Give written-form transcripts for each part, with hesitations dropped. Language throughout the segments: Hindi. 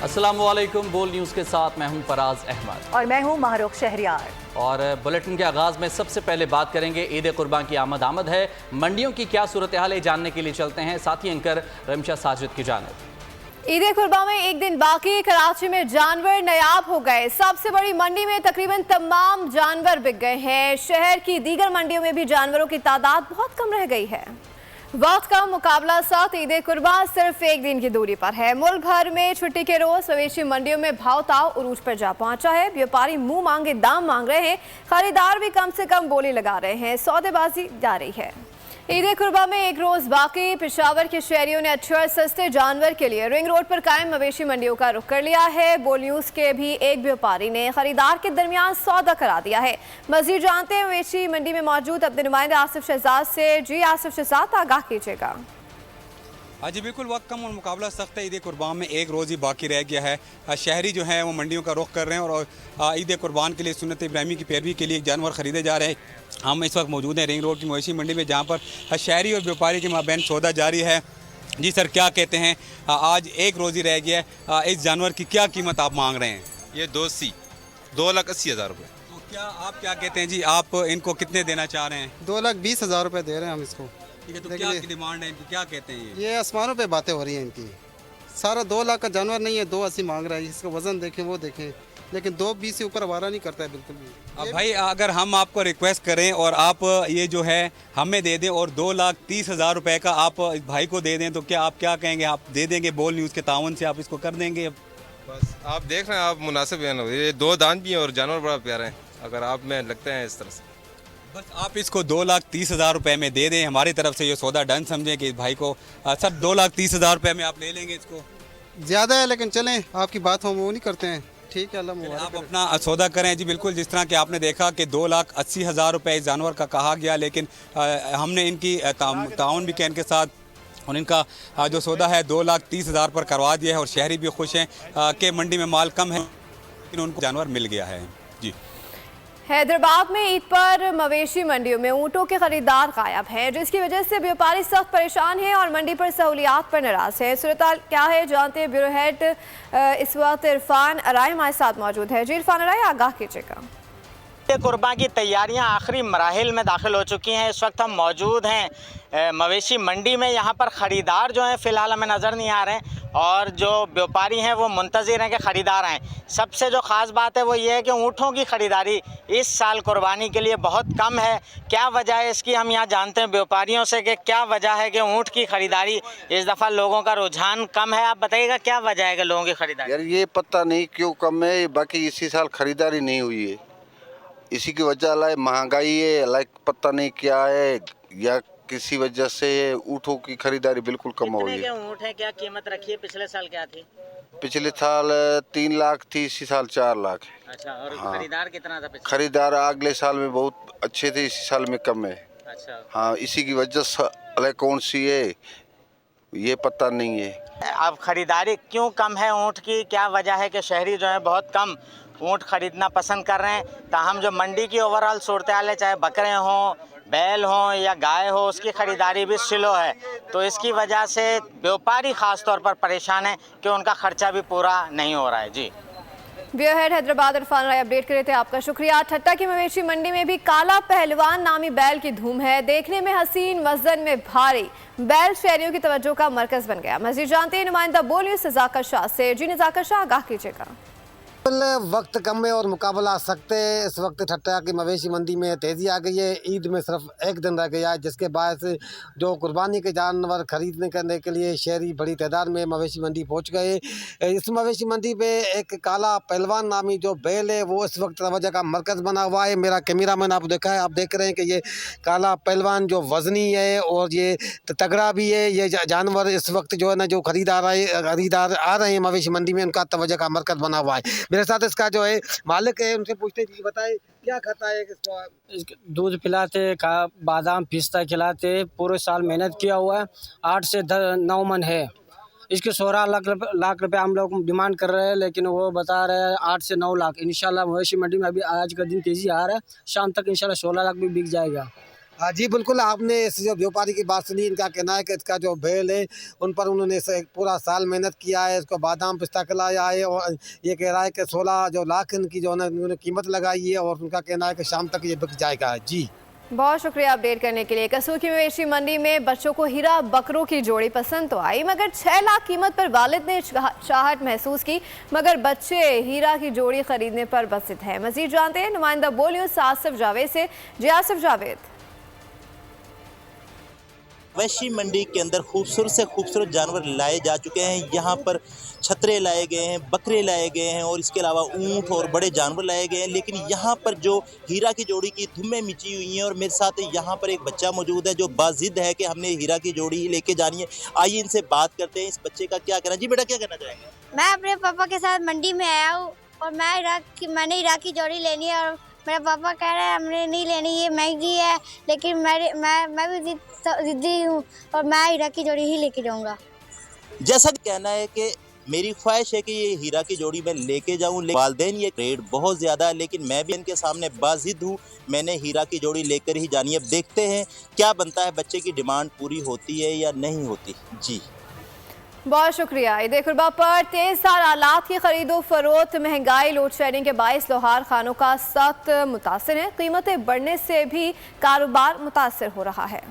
अस्सलामुअलैकुम। बोल न्यूज़ के साथ मैं हूं फराज अहमद और मैं हूं माहरुख शहरियार। और बुलेटिन के आगाज़ में सबसे पहले बात करेंगे ईद कुर्बान की आमद है। मंडियों की क्या सूरत हाल है जानने के लिए चलते हैं साथी एंकर रमशा साजिद की जानिब। ईद कुर्बान में एक दिन बाकी, कराची में जानवर नायाब हो गए। सबसे बड़ी मंडी में तकरीबन तमाम जानवर बिक गए हैं। शहर की दीगर मंडियों में भी जानवरों की तादाद बहुत कम रह गई है। वक्त का मुकाबला साथ ईद कुर्बान सिर्फ एक दिन की दूरी पर है। मुल्क भर में छुट्टी के रोज मवेशी मंडियों में भाव ताव उरूज पर जा पहुंचा है। व्यापारी मुंह मांगे दाम मांग रहे हैं, खरीदार भी कम से कम बोली लगा रहे हैं। सौदेबाजी जारी है। ईद कुर्बान में एक रोज बाकी, पेशावर के शहरियों ने अच्छे और सस्ते जानवर के लिए रिंग रोड पर कायम मवेशी मंडियों का रुख कर लिया है। बोल न्यूज के भी एक व्यापारी ने खरीदार के दरमियान सौदा करा दिया है। मजीद जानते हैं मवेशी मंडी में मौजूद अपने नुमाइंदे आसिफ शहजाद से। जी आसिफ शहजाद, आगाह कीजिएगा। हाँ जी बिल्कुल, वक्त कम और मुकाबला सख्त है। ईद कुर्बान में एक रोज़ ही बाकी रह गया है। शहरी जो हैं वो मंडियों का रुख कर रहे हैं और ईद कुर्बान के लिए सुन्नत इब्राहिमी की पैरवी के लिए जानवर ख़रीदे जा रहे हैं। हम इस वक्त मौजूद हैं रिंग रोड की मवेशी मंडी में, जहाँ पर शहरी और व्यापारी के माबैन सौदा जारी है। जी सर, क्या कहते हैं, आज एक रोज़ ही रह गया है, इस जानवर की क्या कीमत आप मांग रहे हैं? ये 2,80,000 रुपये। तो क्या आप क्या कहते हैं जी, आप इनको कितने देना चाह रहे हैं? 2,20,000 रुपये दे रहे हैं हम इसको। ठीक है, तो क्या डिमांड है इनकी, क्या कहते हैं ये आसमानों पे बातें हो रही हैं इनकी। सारा 2 लाख का जानवर नहीं है, 2,80 मांग रहा है। इसका वजन देखें, वो देखें, लेकिन 2,20 से ऊपर आवारा नहीं करता है बिल्कुल भी। अब भाई अगर हम आपको रिक्वेस्ट करें और आप ये जो है हमें दे दें और 2,30,000 रुपये का आप भाई को दे दें, तो क्या आप क्या कहेंगे? आप दे देंगे? बोल न्यूज़ के ताउन से आप इसको कर देंगे? बस आप देख रहे हैं, आप मुनासिब बयान हो। ये 2 दांत भी हैं और जानवर बड़ा प्यारा है। अगर आप में लगते हैं इस तरह से, बस आप इसको 2,30,000 रुपये में दे दें। हमारी तरफ से ये सौदा डन समझें कि इस भाई को सर 2,30,000 रुपये में आप ले लेंगे इसको? ज़्यादा है, लेकिन चलें, आपकी बात हम वो नहीं करते हैं। ठीक है, अल्लाह मुबारक। आप अपना सौदा करें जी। बिल्कुल, जिस तरह कि आपने देखा कि 2,80,000 रुपये इस जानवर का कहा गया, लेकिन हमने इनकी ताउन भी किया इनके साथ और इनका जो सौदा है 2,30,000 पर करवा दिया है। और शहरी भी खुश हैं कि मंडी में माल कम है लेकिन उनको जानवर मिल गया है। जी, हैदराबाद में ईद पर मवेशी मंडियों में ऊँटों के खरीदार गायब हैं, जिसकी वजह से व्यापारी सख्त परेशान हैं और मंडी पर सहूलियात पर नाराज है। सूरत क्या है जानते हैं, ब्यूरो हेड इस वक्त इरफान अराई हमारे साथ मौजूद है। जी इरफान अराई, आगाह कीजिएगा। कुर्बान की तैयारियां आखिरी मराहिल में दाखिल हो चुकी हैं। इस वक्त हम मौजूद हैं मवेशी मंडी में। यहाँ पर ख़रीदार जो हैं फ़िलहाल हमें नज़र नहीं आ रहे हैं और जो व्यापारी हैं वो मुंतज़िर हैं कि ख़रीदार आएँ। सबसे जो ख़ास बात है वो ये है कि ऊँटों की ख़रीदारी इस साल कुर्बानी के लिए बहुत कम है। क्या वजह है इसकी, हम यहाँ जानते हैं व्यापारियों से कि क्या वजह है कि ऊँट की ख़रीदारी इस दफ़ा लोगों का रुझान कम है। आप बताइएगा क्या वजह है कि लोगों की ख़रीदारी? यार ये पता नहीं क्यों कम है, बाकी इसी साल ख़रीदारी नहीं हुई है। इसी की वजह लाइक महंगाई है, लाइक पता नहीं क्या है, या किसी वजह से ऊँटों की खरीदारी बिल्कुल कम हो गई है। ऊँट है, क्या कीमत रखी है? पिछले साल क्या थी? पिछले साल 3 लाख थी, इसी साल 4 लाख है। अच्छा, और हाँ। खरीदार कितना था? खरीदार अगले साल में बहुत अच्छे थे, इसी साल में कम है। अच्छा, हाँ, इसी की वजह से कौन सी है ये पता नहीं है। अब खरीदारी क्यों कम है ऊँट की? क्या वजह है कि शहरी जो है बहुत कम ऊँट खरीदना पसंद कर रहे हैं? ताहम जो मंडी की ओवरऑल सूरत हाल है, चाहे बकरे हों, बैल हों या गाय हो, उसकी ख़रीदारी भी स्लो है। तो इसकी वजह से व्यापारी ख़ास तौर पर परेशान है कि उनका ख़र्चा भी पूरा नहीं हो रहा है। जी, ब्यूरो हेड हैदराबाद इरफान राय अपडेट करे थे, आपका शुक्रिया। ठट्टा की मवेशी मंडी में भी काला पहलवान नामी बैल की धूम है। देखने में हसीन, वजन में भारी बैल शहरियों की तवज्जो का मरकज बन गया। मजीद जानते हैं नुमाइंदा बोल न्यूज़ नज़ाकत शाह से। जी नज़ाकत शाह, आगाह कीजिएगा। वक्त कम है और मुकाबला सख्त है। इस वक्त ठट्टा की मवेशी मंडी में तेज़ी आ गई है। ईद में सिर्फ एक दिन रह गया है, जिसके बाद जो कुर्बानी के जानवर खरीदने करने के लिए शहरी बड़ी तादाद में मवेशी मंडी पहुंच गए। इस मवेशी मंडी पे एक काला पहलवान नामी जो बैल है वो इस वक्त तवज्जो का मरकज़ बना हुआ है। मेरा कैमरा मैन आप देखा है, आप देख रहे हैं कि ये काला पहलवान जो वज़नी है और ये तगड़ा भी है। ये जानवर इस वक्त जो है ना, जो खरीदार आ रहे हैं मवेशी मंडी में, उनका तवज्जो का मरकज़ बना हुआ है। मेरे साथ इसका जो है मालिक है, उनसे पूछते हैं, बताए क्या खाता है? दूध पिलाते, बादाम पिस्ता खिलाते, पूरे साल मेहनत किया हुआ है। 8 से 9 मन है। इसके 16 लाख रुपए हम लोग डिमांड कर रहे हैं, लेकिन वो बता रहे हैं 8 से 9 लाख। इंशाल्लाह मवेशी मंडी में अभी आज का दिन तेज़ी आ रहा है, शाम तक इंशाल्लाह 16 लाख भी बिक जाएगा। हाँ जी बिल्कुल, आपने इस जो व्यापारी की बात सुनी। इनका कहना है कि इसका जो भेल है उन पर उन्होंने पूरा साल मेहनत किया है, इसको बादाम पिस्ता खिलाया है और ये कह रहा है कि 16 जो लाख इनकी जो है उन्होंने कीमत लगाई है और उनका कहना है कि शाम तक ये बिक जाएगा। जी बहुत शुक्रिया अपडेट करने के लिए। कसू की मवेशी मंडी में बच्चों को हीरा बकरों की जोड़ी पसंद तो आई, मगर 6 लाख कीमत पर वालिद ने चाहत महसूस की, मगर बच्चे हीरा की जोड़ी खरीदने पर बसित है। मजीद जानते हैं नुमाइंदा बोल न्यूज़ आसिफ जावेद से। जी आसिफ जावेद, मवेशी मंडी के अंदर खूबसूरत से खूबसूरत जानवर लाए जा चुके हैं। यहाँ पर छतरे लाए गए हैं, बकरे लाए गए हैं और इसके अलावा ऊँट और बड़े जानवर लाए गए हैं। लेकिन यहाँ पर जो हीरा की जोड़ी की धुम्में मिची हुई हैं और मेरे साथ यहाँ पर एक बच्चा मौजूद है जो बाजिद है कि हमने हीरा की जोड़ी ही लेके जानी है। आइए इनसे बात करते हैं, इस बच्चे का क्या कहना। जी बेटा, क्या कहना चाहेंगे? मैं अपने पापा के साथ मंडी में आया हूँ और मैंने हीरा की जोड़ी लेनी है और मेरा पापा कह रहा है हमने नहीं लेनी, ये महंगी है, लेकिन मैं भी जिद्दी हूँ और मैं हीरा की जोड़ी ही लेके जाऊँगा। जैसा कि कहना है कि मेरी ख्वाहिश है कि ये हीरा की जोड़ी मैं लेके जाऊँ। वालदेन ये रेट बहुत ज़्यादा है, लेकिन मैं भी इनके सामने बाजिद हूँ, मैंने हीरा की जोड़ी लेकर ही जानी है। अब देखते हैं क्या बनता है, बच्चे की डिमांड पूरी होती है या नहीं होती। जी बहुत शुक्रिया। ईद कुर्बा पर तेज धार आलात की खरीदो फरोख्त, महंगाई, लोड शेडिंग के बायस लोहार खानों का सख्त मुतासिर है। कीमतें बढ़ने से भी कारोबार मुतासिर हो रहा है।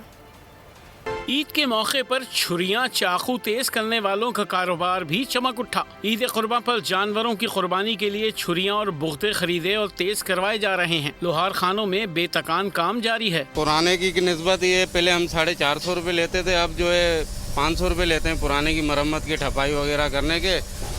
ईद के मौके पर छुरियां चाकू तेज करने वालों का कारोबार भी चमक उठा। ईद कुर्बान पर जानवरों की कुर्बानी के लिए छुरियां और बुख्ते खरीदे और तेज करवाए जा रहे हैं। लोहार खानों में बेतकान काम जारी है। पुराने की निस्बत ये पहले हम 450 रुपये लेते थे, अब जो है 500 रुपये लेते हैं पुराने की मरम्मत की, ठपाई वगैरह करने के,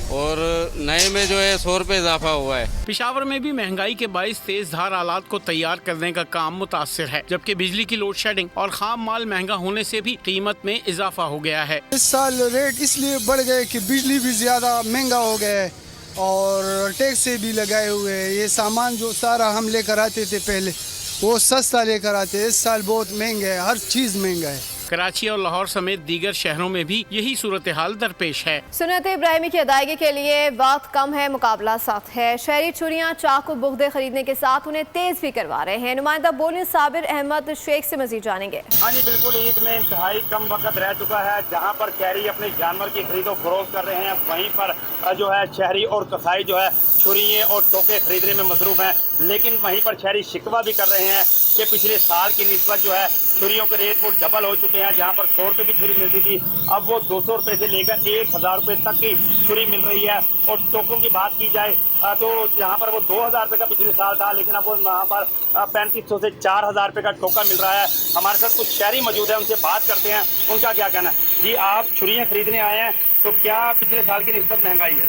और नए में जो है 100 रुपये इजाफा हुआ है। पेशावर में भी महंगाई के बाइस तेज धार आलात को तैयार करने का काम मुतासिर है, जबकि बिजली की लोड शेडिंग और खाम माल महंगा होने से भी कीमत में इजाफा हो गया है। इस साल रेट इसलिए बढ़ गए कि बिजली भी ज्यादा महंगा हो गया है और टैक्स भी लगाए हुए हैं। ये सामान जो सारा हम लेकर आते थे पहले वो सस्ता लेकर आते, इस साल बहुत महंगा है, हर चीज महंगा है। कराची और लाहौर समेत दीगर शहरों में भी यही सूरत हाल दरपेश है। सुन्नत इब्राहिमी की अदायगी के लिए वक्त कम है, मुकाबला सख्त है। शहरी छुरियां चाकू बुख्ते खरीदने के साथ उन्हें तेज भी करवा रहे हैं। नुमाइंदा बोल साबिर अहमद शेख से मजीद जानेंगे। हाँ जी बिल्कुल, ईद में इंतहाई कम वक्त रह चुका है। जहाँ पर शहरी अपने जानवर की खरीदो फरोख्त कर रहे हैं, वहीं पर जो है शहरी और कसाई जो है छुरियाँ और टोके खरीदने में मसरूफ हैं। लेकिन वहीं पर शहरी शिकवा भी कर रहे हैं कि पिछले साल की निस्बत जो है छुरियों के रेट वो डबल हो चुके हैं। जहाँ पर 100 रुपये की छुरी मिलती थी, अब वो 200 रुपये से लेकर 1000 रुपये तक की छुरी मिल रही है। और टोकों की बात की जाए तो यहाँ पर वो 2000 रुपये का पिछले साल था, लेकिन अब वो यहाँ पर 3500 से 4000 रुपये का टोका मिल रहा है। हमारे साथ कुछ शहरी मौजूद है, उनसे बात करते हैं, उनका क्या कहना है। जी आप छुरियाँ खरीदने आए हैं, तो क्या पिछले साल की निस्बत महंगाई है?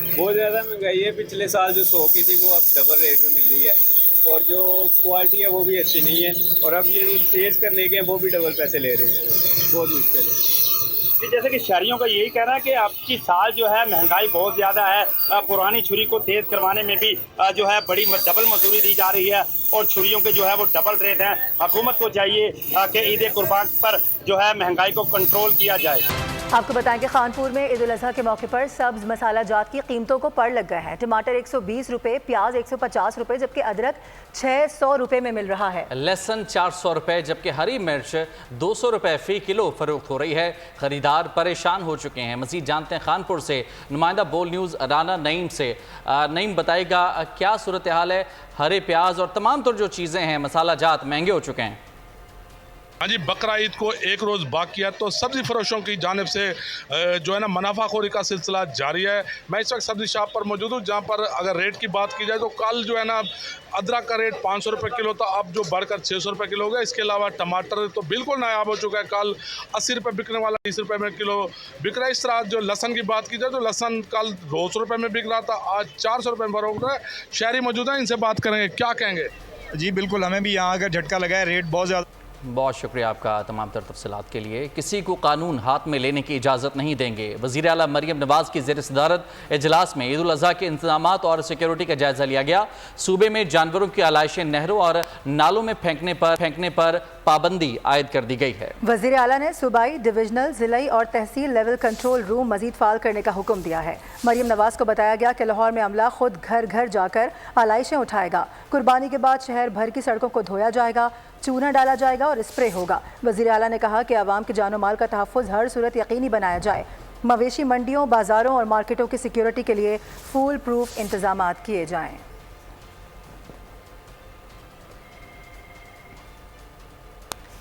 बहुत ज़्यादा महंगाई है। पिछले साल जो 100 की थी वो अब डबल रेट में मिल रही है और जो क्वालिटी है वो भी अच्छी नहीं है, और अब ये जो तेज करने के हैं वो भी डबल पैसे ले रहे हैं, बहुत मुश्किल है। जैसे कि शहरियों का यही कहना है कि आपकी साल जो है महंगाई बहुत ज़्यादा है, पुरानी छुरी को तेज़ करवाने में भी जो है बड़ी डबल मजदूरी दी जा रही है और छुरियों के जो है वो डबल रेट हैं। हुकूमत को चाहिए कि ईद कुर्बान पर जो है महंगाई को कंट्रोल किया जाए। आपको बताएं कि खानपुर में ईद उल अज़हा के मौके पर सब्ज मसाला जात की कीमतों को पड़ लग गया है। टमाटर 120 रुपये, प्याज 150 रुपये, जबकि अदरक 600 रुपये में मिल रहा है। लहसुन 400 रुपये, जबकि हरी मिर्च 200 रुपये फ़ी किलो फरोख्त हो रही है। खरीदार परेशान हो चुके हैं। मज़ीद जानते हैं खानपुर से नुमाइंदा बोल न्यूज़ राना नईम से। नईम बताएगा क्या सूरत हाल है, हरे प्याज और तमाम तर जो चीज़ें हैं मसाला जात महंगे हो चुके हैं। हाँ जी, बकरा ईद को एक रोज़ बाकी है, तो सब्ज़ी फरोशों की जानिब से जो है ना मुनाफाखोरी का सिलसिला जारी है। मैं इस वक्त सब्ज़ी शॉप पर मौजूद हूँ, जहाँ पर अगर रेट की बात की जाए तो कल जो है ना अदरक का रेट 500 रुपये किलो था, अब जो बढ़कर 600 रुपये किलो हो गया। इसके अलावा टमाटर तो बिल्कुल नायाब हो चुका है, कल 80 रुपये बिकने वाला 30 रुपये में किलो बिक रहा है। इस तरह जो लहसन की बात की जाए तो लहसन कल 200 रुपये में बिक रहा था, आज 400 रुपये में फरोख्त है। शहरी मौजूद हैं, इनसे बात करेंगे, क्या कहेंगे। जी बिल्कुल, हमें भी यहाँ आकर झटका लगा है, रेट बहुत ज़्यादा। बहुत शुक्रिया आपका तमाम तर तफसीलात के लिए। किसी को कानून हाथ में लेने की इजाज़त नहीं देंगे। वज़ीर आला मरियम नवाज़ की ज़ेर सदारत इजलास में ईद उल अज़हा के इंतज़ामात और सिक्योरिटी का जायज़ा लिया गया। सूबे में जानवरों की आलाइशें नहरों और नालों में फेंकने पर पाबंदी आयद कर दी गई है। वज़ीर आला ने सूबाई, डिविजनल, जिलाई और तहसील लेवल कंट्रोल रूम मजीद फाल करने का हुक्म दिया है। मरियम नवाज को बताया गया कि लाहौर में अमला खुद घर घर जाकर आलाइशें उठाएगा। कुर्बानी के बाद शहर भर की सड़कों को धोया जाएगा, चूना डाला जाएगा और स्प्रे होगा। वज़ीर आला ने कहा कि आवाम के जानो माल का तहफ़्फ़ुज़ हर सूरत यकीनी बनाया जाए। मवेशी मंडियों, बाज़ारों और मार्केटों की सिक्योरिटी के लिए फूल प्रूफ इंतजाम किए जाएँ।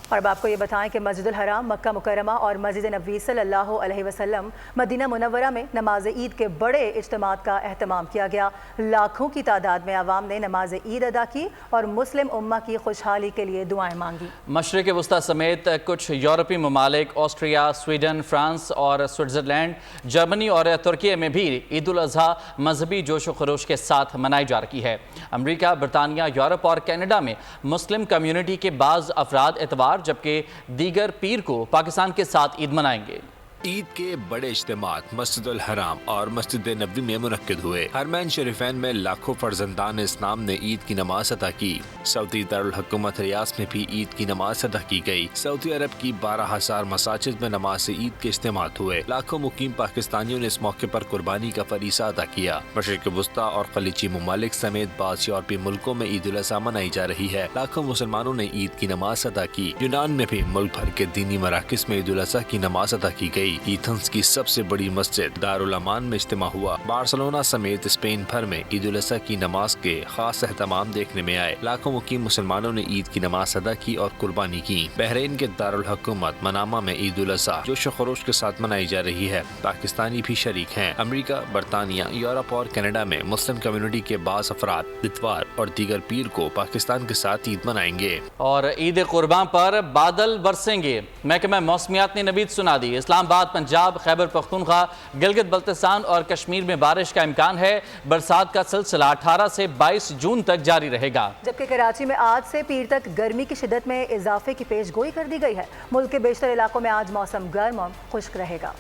और अब आपको ये बताएं कि मस्जिदुल हराम, मक्का मुकर्रमा और मस्जिद नबवी सल्लल्लाहु अलैहि वसल्लम मदीना मुनव्वरा में नमाज ईद के बड़े इज्तिमात का एहतमाम किया गया। लाखों की तादाद में आवाम ने नमाज ईद अदा की और मुस्लिम उम्मा की खुशहाली के लिए दुआएं मांगी। मशरिक़ वस्ता समेत कुछ यूरोपीय ममालिक, ऑस्ट्रिया, स्वीडन, फ्रांस और स्विट्ज़रलैंड, जर्मनी और तुर्की में भी ईद उल अज़हा मजहबी जोश व खरोश के साथ मनाई जा रही है। अमरीका, बरतानिया, यूरोप और कनाडा में मुस्लिम कम्यूनिटी के बाज़ अफराद एतवार जबकि दीगर पीर को पाकिस्तान के साथ ईद मनाएंगे। ईद के बड़े इज्तिमात मस्जिदुल हराम और मस्जिद नबवी में मुनक्किद हुए। हरमैन शरीफैन में लाखों फर्जंदान इस्लाम ने ईद की नमाज अदा की। सऊदी दारुल हुकूमत रियाद में भी ईद की नमाज अदा की गई। सऊदी अरब की 12,000 मसाजिद में नमाज ईद के इज्तिमात हुए। लाखों मुकीम पाकिस्तानियों ने इस मौके पर कुर्बानी का फरीसा अदा किया। मशरिक़ वस्ता और खलीजी ममालिक समेत बाज़ यूरोपीय मुल्कों में ईद उल अज़हा मनाई जा रही है। लाखों मुसलमानों ने ईद की नमाज अदा की। यूनान में भी मुल्क भर के दीनी मराकिज़ में ईद उल अज़हा की नमाज अदा की गई। एथेंस की सबसे बड़ी मस्जिद दारुल अमान में इज्तिमा हुआ। बार्सिलोना समेत स्पेन भर में ईद उल अज़हा की नमाज के खास एहतमाम देखने में आए। लाखों मुकीम मुसलमानों ने ईद की नमाज अदा की और कुर्बानी की। बहरीन के दारुल हुकूमत मनामा में ईद उल अज़हा जोश व खरोश के साथ मनाई जा रही है। पाकिस्तानी भी शरीक हैं। अमेरिका, बरतानिया, यूरोप और कनाडा में मुस्लिम कम्युनिटी के बाज़ अफराद इतवार और दीगर पीर को पाकिस्तान के साथ ईद मनाएंगे। और ईद कुर्बान पर बादल बरसेंगे। महकमा मौसमियात ने नवीद सुना दी। इस्लामाबाद, पंजाब, खैबर पख्तूनख्वा, गिलगित बल्तिस्तान और कश्मीर में बारिश का इम्कान है। बरसात का सिलसिला 18 से 22 जून तक जारी रहेगा। जबकि कराची में आज से पीर तक गर्मी की शिद्दत में इजाफे की पेशगोई कर दी गई है। मुल्क के बेशतर इलाकों में आज मौसम गर्म और खुश्क रहेगा।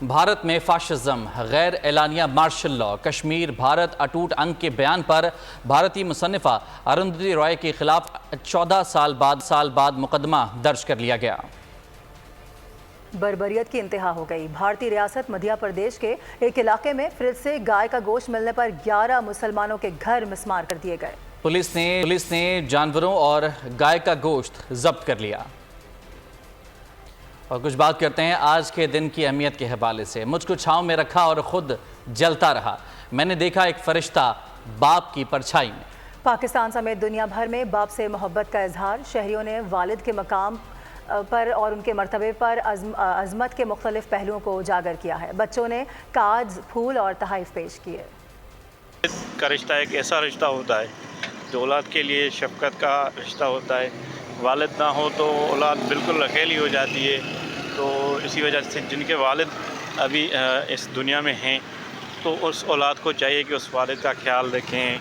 भारत में फाशिज्म, गैर एलानिया मार्शल लॉ, कश्मीर, भारत अटूट अंग के बयान पर भारतीय मुसन्निफा अरुंधति रॉय के खिलाफ 14 साल बाद मुकदमा दर्ज कर लिया गया। बर्बरियत की इंतहा हो गई। भारतीय रियासत मध्य प्रदेश के एक इलाके में फ्रिज से गाय का गोश्त मिलने पर 11 मुसलमानों के घर मिसमार कर दिए गए। पुलिस ने जानवरों और गाय का गोश्त जब्त कर लिया। और कुछ बात करते हैं आज के दिन की अहमियत के हवाले से। मुझको छांव में रखा और खुद जलता रहा। मैंने देखा एक फरिश्ता बाप की परछाई में। पाकिस्तान समेत दुनिया भर में बाप से मोहब्बत का इजहार। शहरियों ने वालिद के मकाम पर और उनके मर्तबे पर अज़मत के मुख्तलिफ पहलुओं को उजागर किया है। बच्चों ने कार्ड्स, फूल और तोहफ़े पेश किए। का रिश्ता एक ऐसा रिश्ता होता है जो औलाद के लिए शफ़क़त का रिश्ता होता है। वालिद ना हो तो औलाद बिल्कुल अकेली हो जाती है। तो इसी वजह से जिनके वालिद अभी इस दुनिया में हैं तो उस औलाद को चाहिए कि उस वालिद का ख्याल रखें,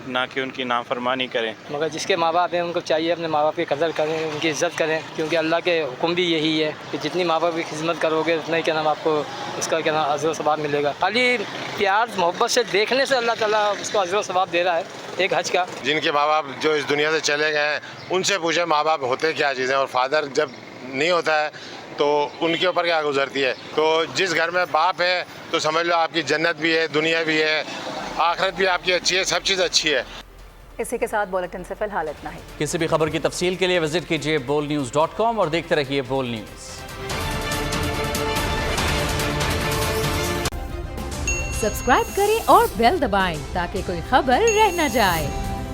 ना कि उनकी नाफरमानी करें। मगर जिसके माँ बाप हैं उनको चाहिए अपने माँ बाप की कदर करें, उनकी इज़्ज़त करें, क्योंकि अल्लाह के हुक्म भी यही है कि जितनी माँ बाप की खिदमत करोगे उतना ही क्या नाम आपको उसका क्या नाम अज़्र व सवाब मिलेगा। खाली प्यार मोहब्बत से देखने से अल्लाह ताला उसको अज़्र व सवाब दे रहा है एक हज का। जिनके माँ बाप जो इस दुनिया से चले गए हैं उनसे पूछे माँ बाप होते क्या चीज़ें, और फादर जब नहीं होता है तो उनके ऊपर क्या गुजरती है। तो जिस घर में बाप है तो समझ लो आपकी जन्नत भी है, दुनिया भी है, आखिरत भी आपकी अच्छी है, सब चीज़ अच्छी है। इसी के साथ बुलेटिन से फिलहाल इतना ही। किसी भी खबर की तफसील के लिए विजिट कीजिए bolnews.com और देखते रहिए बोल न्यूज़। सब्सक्राइब करें और बेल दबाएं ताकि कोई खबर रह न जाए।